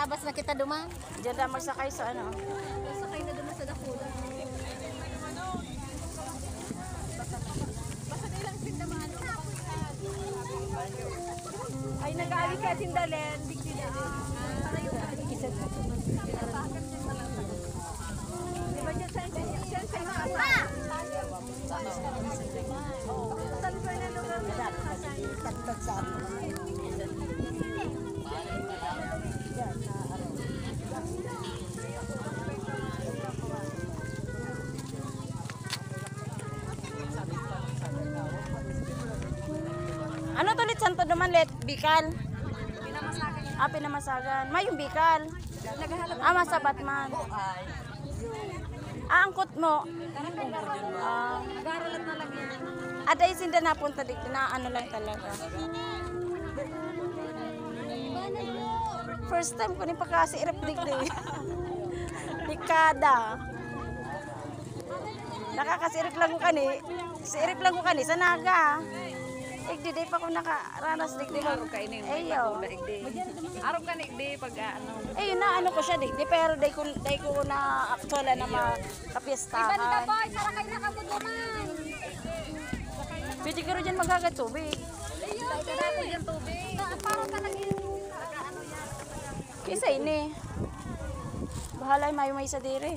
Labas na kita duman. Diyan na magsakay sa ano. Sakay na duman sa Dakula. Basta na ilang sinda maano. Ay, nag-aali ka sindalen. Bigti na. Para yung isa na. Diba dyan sa mga Ano to ulit Santo Dumanlet? Bicol. pinamasagan. Pinamasagan. May yung Bicol. Naghahalap. Sa Batman. Angkot mo. Nag-aaralat na lang yan. At ay sinda napunta dito na ano lang talaga. First time ko ni pagkasiirap dito. Dekada. Nakakasirip lang ko kani. Sirip lang ko kani sa Naga. Di pa ko nakaranas digdi mo. Araw ka ini. Ayo. Araw ka ni pag ano. Na ano ko siya digdi pero day ko na actual na makapiestahan. Boy, sarakay na kabuduman. Pwede ka rin dyan maghagat tubig. Ayun, kaya yung tubig. Para ka naging Kisa ini. Bahala may sa dire.